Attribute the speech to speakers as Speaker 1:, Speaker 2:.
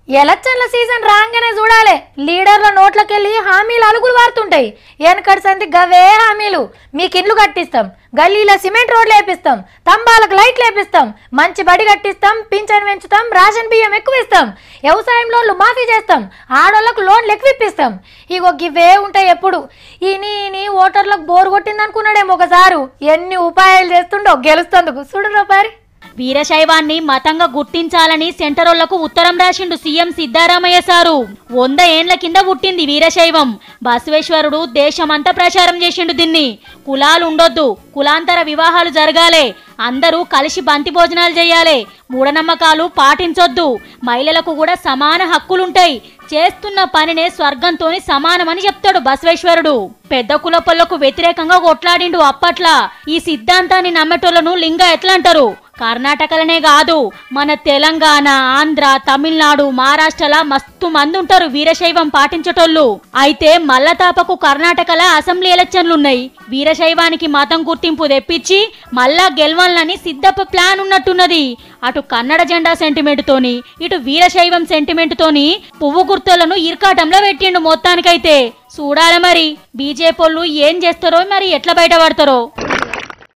Speaker 1: ఎలక్షన్ల సీజన్ రాగానే చూడాలి లీడర్ల నోట్లకెళ్ళి హామీలు అలుగులు వారుతుంటాయి. వెనకటి సంది గవే హామీలు. మీకు ఇండ్లు కట్టిస్తాం, గల్లీలో సిమెంట్ రోడ్లు వేపిస్తాం, తంబాలకు లైట్లు వేపిస్తాం, మంచి బడి కట్టిస్తాం, పింఛన్ పెంచుతాం, రేషన్ బియ్యం ఎక్కువ ఇస్తాం, వ్యవసాయం లోన్లు మాఫీ చేస్తాం, ఆడోళ్లకు లోన్లు ఎక్కువ ఇప్పిస్తాం. ఇగో గివే ఉంటాయి ఎప్పుడు. ఈ ఓటర్లకు బోరు కొట్టింది అనుకున్నాడేమో ఒకసారి. ఎన్ని ఉపాయాలు చేస్తుండో గెలుస్తందుకు చూడరా పారి.
Speaker 2: వీరశైవాన్ని మతంగా గుర్తించాలని సెంటరోళ్లకు ఉత్తరం రాసిండు సీఎం సిద్ధారామయ్య సారు. 100 ఏండ్ల కింద పుట్టింది వీరశైవం. బసవేశ్వరుడు దేశమంతా ప్రచారం చేసిండు దీన్ని. కులాలు ఉండొద్దు, కులాంతర వివాహాలు జరగాలి, అందరూ కలిసి బంతి భోజనాలు చేయాలి, మూఢనమ్మకాలు పాటించొద్దు, మహిళలకు కూడా సమాన హక్కులుంటాయి, చేస్తున్న పనినే స్వర్గంతోని సమానమని చెప్తాడు బసవేశ్వరుడు. పెద్ద కులపొల్లకు వ్యతిరేకంగా కొట్లాడిండు అప్పట్లా. ఈ సిద్ధాంతాన్ని నమ్మేటోళ్లను లింగ ఎట్లా అంటారు? కర్ణాటకలనే కాదు, మన తెలంగాణ, ఆంధ్ర, తమిళనాడు, మహారాష్ట్రలా మస్తు మంది ఉంటారు వీరశైవం పాటించేటోళ్ళు. అయితే మల్లతాపకు కర్ణాటకల అసెంబ్లీ ఎలక్షన్లున్నాయి. వీరశైవానికి మతం గుర్తింపు తెప్పించి మళ్ళా గెలవాలని సిద్ధప్ప ప్లాన్ ఉన్నట్టున్నది. అటు కన్నడ జెండా సెంటిమెంట్ తోని, ఇటు వీరశైవం సెంటిమెంట్ తోని పువ్వు గుర్తులను ఇరకాటంలో పెట్టిండు మొత్తానికైతే. చూడాలి మరి బీజేపీ ఏం చేస్తారో, మరి ఎట్లా బయటపడతారో.